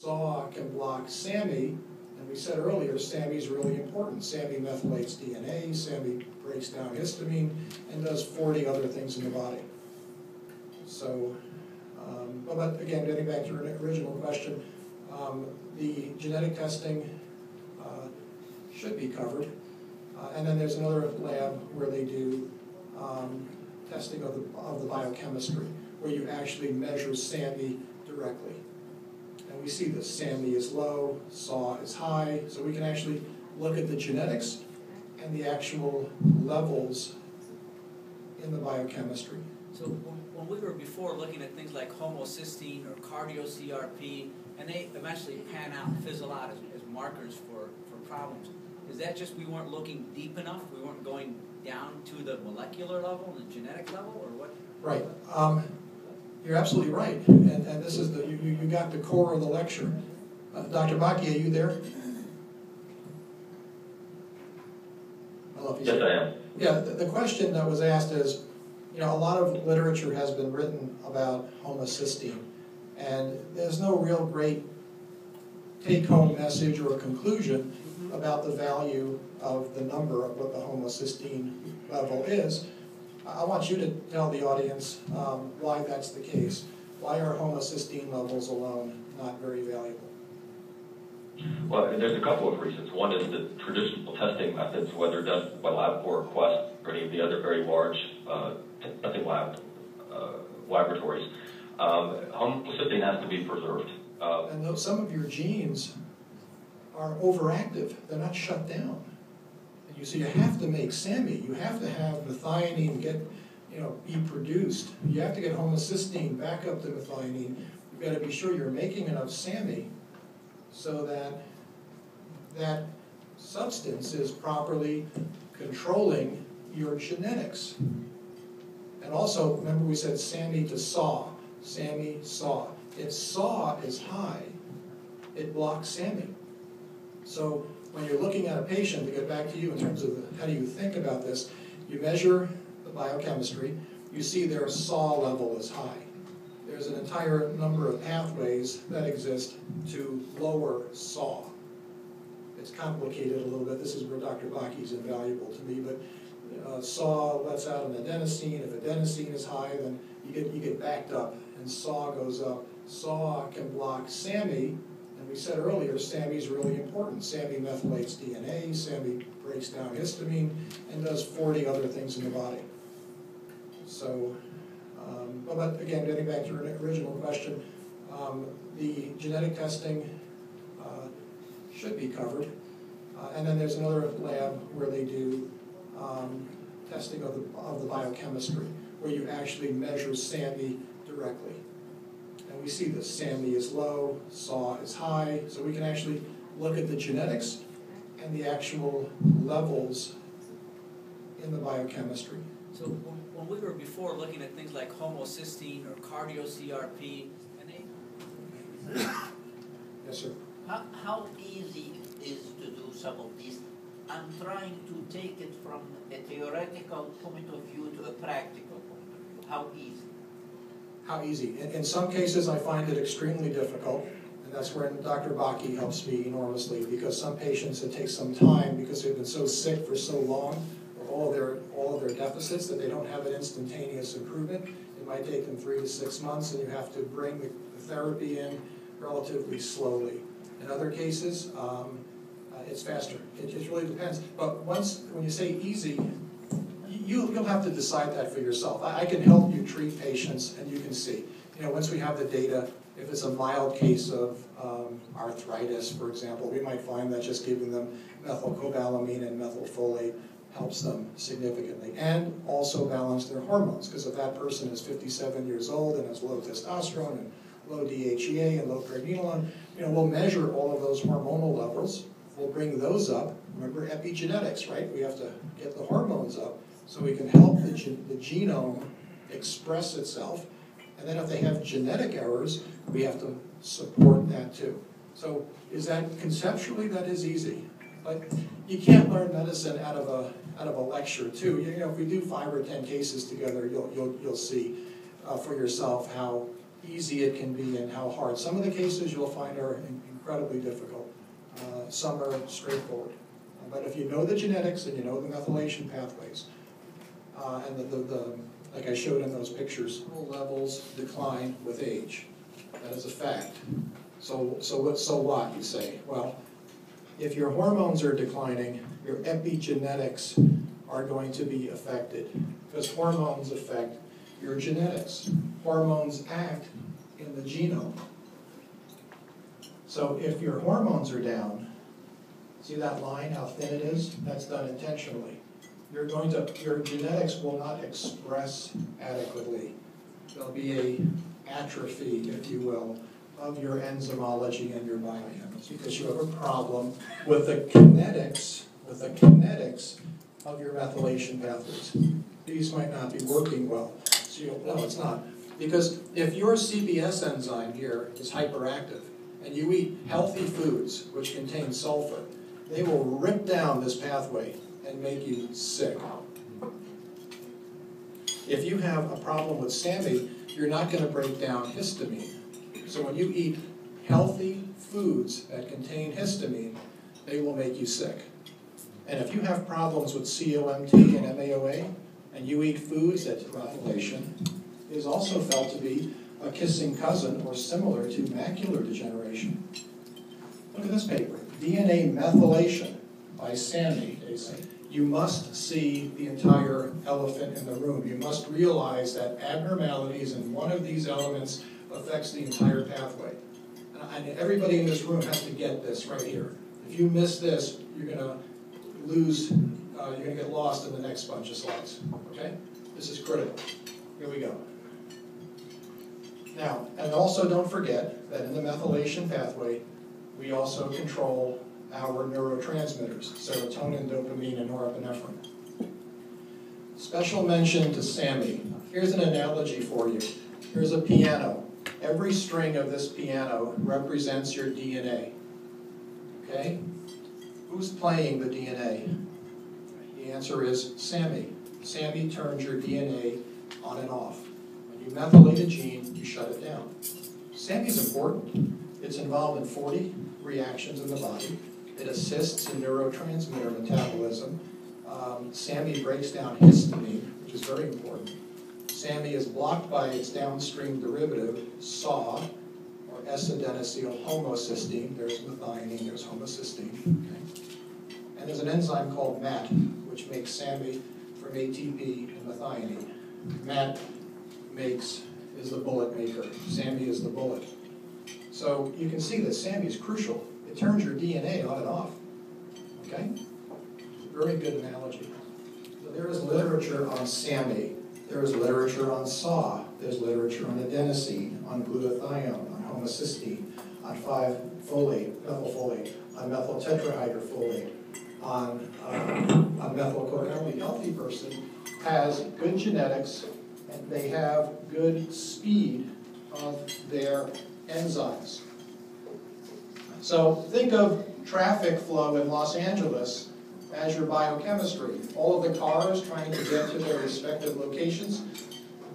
SAW can block SAMe, and we said earlier, SAMe is really important. SAMe methylates DNA, SAMe breaks down histamine, and does 40 other things in the body. So, but again, getting back to your original question, the genetic testing should be covered. And then there's another lab where they do testing of the biochemistry, where you actually measure SAMe directly. And we see that SAMe is low, SAW is high, so we can actually look at the genetics and the actual levels in the biochemistry. So when we were before looking at things like homocysteine or cardio-CRP, and they eventually pan out and fizzle out as markers for problems, is that just we weren't looking deep enough? We weren't going down to the molecular level, the genetic level, or what? Right. You're absolutely right. And this is you got the core of the lecture. Dr. Baki, are you there? Yes, I am. Yeah, the question that was asked is, a lot of literature has been written about homocysteine, and there's no real great take-home message or conclusion about the value of the number of what the homocysteine level is. I want you to tell the audience why that's the case. Why are homocysteine levels alone not very valuable? Well, there's a couple of reasons. One is the traditional testing methods, whether done by LabCorp or Quest or any of the other very large testing laboratories. Homocysteine has to be preserved. And some of your genes are overactive. They're not shut down. And so you have to make SAMe. You have to have methionine be produced. You have to get homocysteine back up to methionine. You've got to be sure you're making enough SAMe so that that substance is properly controlling your genetics. And also, remember we said SAMe to SAW. SAMe, SAW. If SAW is high, it blocks SAMe. So when you're looking at a patient, to get back to you in terms of how do you think about this, you measure the biochemistry, you see their SAW level is high. There's an entire number of pathways that exist to lower SAW. It's complicated a little bit. This is where Dr. Baki is invaluable to me, but SAW lets out an adenosine. If adenosine is high, then you get backed up, and SAW goes up. SAW can block SAMe, and we said earlier, SAMe is really important. SAMe methylates DNA, SAMe breaks down histamine, and does 40 other things in the body. So, but again, getting back to your original question, the genetic testing should be covered. And then there's another lab where they do testing of the biochemistry, where you actually measure SAMe directly. And we see that SAMe is low, SAW is high, so we can actually look at the genetics and the actual levels in the biochemistry. So when we were before looking at things like homocysteine or cardio-CRP, and they... Yes, sir. How easy is to do some of these? I'm trying to take it from a theoretical point of view to a practical point of view. How easy? How easy? In some cases, I find it extremely difficult, and that's where Dr. Baki helps me enormously, because some patients, it takes some time because they've been so sick for so long, with all of their deficits, that they don't have an instantaneous improvement. It might take them 3 to 6 months, and you have to bring the therapy in relatively slowly. In other cases, it's faster. It really depends. But when you say easy, you'll have to decide that for yourself. I can help you treat patients, and you can see. Once we have the data, if it's a mild case of arthritis, for example, we might find that just giving them methylcobalamin and methylfolate helps them significantly, and also balance their hormones. Because if that person is 57 years old and has low testosterone and low DHEA and low pregnenolone, we'll measure all of those hormonal levels. We'll bring those up. Remember epigenetics, right? We have to get the hormones up so we can help the genome express itself. And then if they have genetic errors, we have to support that too. So is that conceptually, that is easy. But you can't learn medicine out of a lecture too. If we do 5 or 10 cases together, you'll see for yourself how easy it can be and how hard. Some of the cases you'll find are incredibly difficult. Some are straightforward. But if you know the genetics and you know the methylation pathways, and like I showed in those pictures, levels decline with age. That is a fact. So what, you say? Well, if your hormones are declining, your epigenetics are going to be affected, because hormones affect your genetics. Hormones act in the genome. So if your hormones are down, see that line, how thin it is? That's done intentionally. Your genetics will not express adequately. There'll be a atrophy, if you will, of your enzymology and your biochemistry, because you have a problem with the kinetics of your methylation pathways. These might not be working well. So no, it's not. Because if your CBS enzyme here is hyperactive, and you eat healthy foods which contain sulfur, they will rip down this pathway and make you sick. If you have a problem with SAMe, you're not going to break down histamine. So when you eat healthy foods that contain histamine, they will make you sick. And if you have problems with COMT and MAOA, and you eat foods that methylation is also felt to be a kissing cousin or similar to macular degeneration. Look at this paper, DNA methylation by SAMe. They say, you must see the entire elephant in the room. You must realize that abnormalities in one of these elements affects the entire pathway. And everybody in this room has to get this right here. If you miss this, you're going to lose, you're going to get lost in the next bunch of slides. Okay? This is critical. Here we go. Now, and also don't forget that in the methylation pathway, we also control our neurotransmitters, serotonin, dopamine, and norepinephrine. Special mention to SAMe. Here's an analogy for you. Here's a piano. Every string of this piano represents your DNA. Okay? Who's playing the DNA? The answer is SAMe. SAMe turns your DNA on and off. When you methylate a gene, you shut it down. SAMe is important. It's involved in 40 reactions in the body. It assists in neurotransmitter metabolism. SAMe breaks down histamine, which is very important. SAMe is blocked by its downstream derivative, SAW, or S-adenosyl homocysteine. There's methionine, there's homocysteine. Okay? And there's an enzyme called MAT, which makes SAMe from ATP and methionine. MAT is the bullet maker. SAMe is the bullet. So you can see that SAMe is crucial. It turns your DNA on and off. Okay? Very good analogy. So there is literature on SAMe. There is literature on SAW. There's literature on adenosine, on glutathione, on homocysteine, on 5-folate, methylfolate, on methyl tetrahydrofolate, on methylchloride. Every healthy person has good genetics, and they have good speed of their enzymes. So think of traffic flow in Los Angeles as your biochemistry. All of the cars trying to get to their respective locations,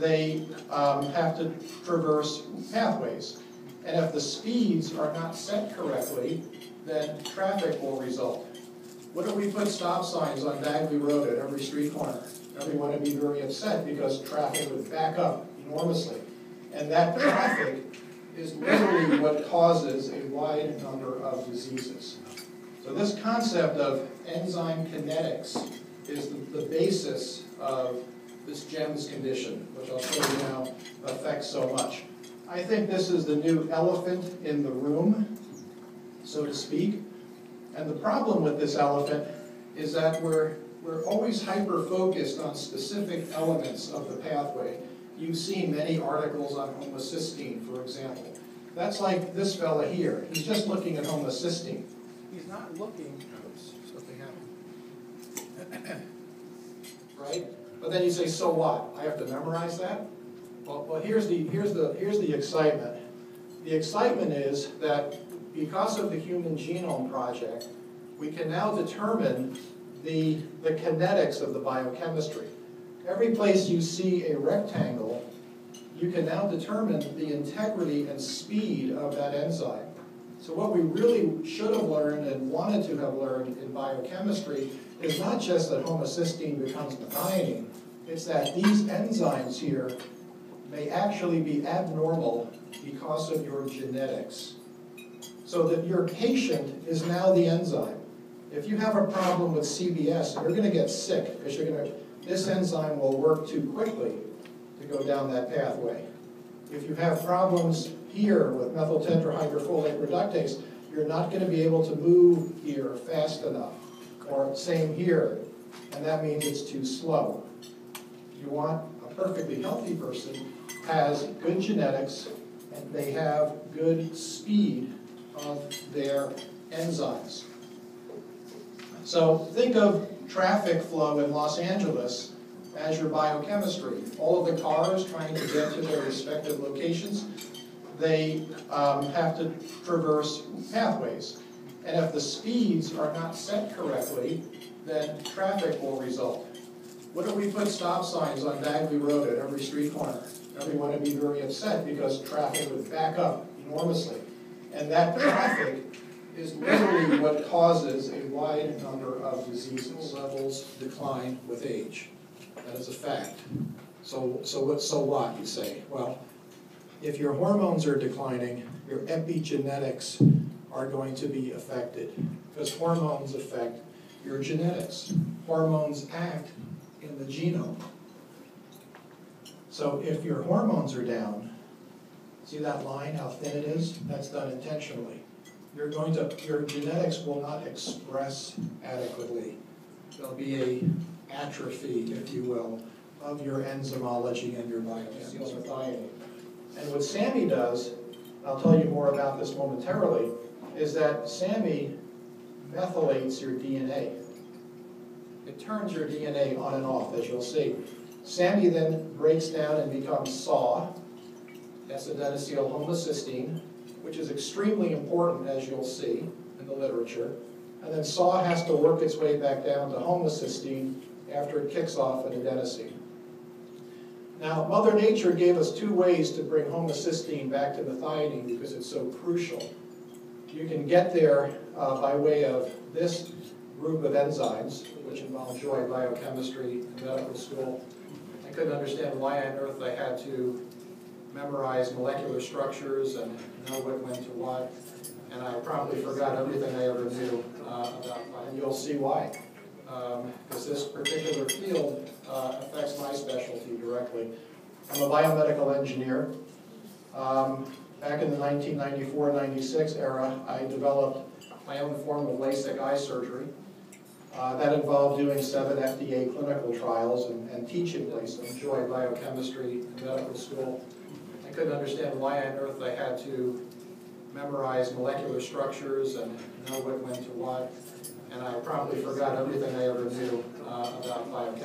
they have to traverse pathways. And if the speeds are not set correctly, then traffic will result. What if we put stop signs on Bagley Road at every street corner? Everyone would be very upset because traffic would back up enormously. And that traffic is literally what causes a wide number of diseases. So this concept of enzyme kinetics is the basis of this GEMS condition, which I'll show you now affects so much. I think this is the new elephant in the room, so to speak. And the problem with this elephant is that we're always hyper-focused on specific elements of the pathway. You've seen many articles on homocysteine, for example. That's like this fella here. He's just looking at homocysteine. He's not looking, oops, something happened. Right? But then you say, so what? I have to memorize that? Well, here's the excitement. The excitement is that because of the Human Genome Project, we can now determine the kinetics of the biochemistry. Every place you see a rectangle you can now determine the integrity and speed of that enzyme. So what we really should have learned and wanted to have learned in biochemistry is not just that homocysteine becomes methionine, it's that these enzymes here may actually be abnormal because of your genetics. So that your patient is now the enzyme. If you have a problem with CBS, you're going to get sick because this enzyme will work too quickly to go down that pathway. If you have problems here with methyltetrahydrofolate reductase, you're not going to be able to move here fast enough. Or same here, and that means it's too slow. You want a perfectly healthy person has good genetics and they have good speed of their enzymes. So think of traffic flow in Los Angeles as your biochemistry. All of the cars trying to get to their respective locations, they have to traverse pathways. And if the speeds are not set correctly, then traffic will result. What if we put stop signs on Bagley Road at every street corner? Everyone would be very upset because traffic would back up enormously. And that traffic is literally what causes a wide number of diseases. Levels decline with age. That is a fact. So what, you say? Well, if your hormones are declining, your epigenetics are going to be affected, because hormones affect your genetics. Hormones act in the genome. So if your hormones are down, see that line, how thin it is? That's done intentionally. Your genetics will not express adequately. There'll be a atrophy, if you will, of your enzymology and your biochemistry. And what SAMe does, and I'll tell you more about this momentarily, is that SAMe methylates your DNA. It turns your DNA on and off, as you'll see. SAMe then breaks down and becomes SAW, S-adenosyl homocysteine, which is extremely important, as you'll see in the literature. And then SAW has to work its way back down to homocysteine after it kicks off an adenosine. Now, Mother Nature gave us two ways to bring homocysteine back to methionine because it's so crucial. You can get there by way of this group of enzymes, which involve joy biochemistry in medical school. I couldn't understand why on earth I had to memorize molecular structures and know what went to what. And I probably forgot everything I ever knew about bio. And you'll see why. Because this particular field affects my specialty directly. I'm a biomedical engineer. Back in the 1994-96 era, I developed my own form of LASIK eye surgery. That involved doing 7 FDA clinical trials and teaching LASIK, joy biochemistry in medical school. I couldn't understand why on earth I had to memorize molecular structures and know what went to what. And I probably forgot everything I ever knew about biochemistry.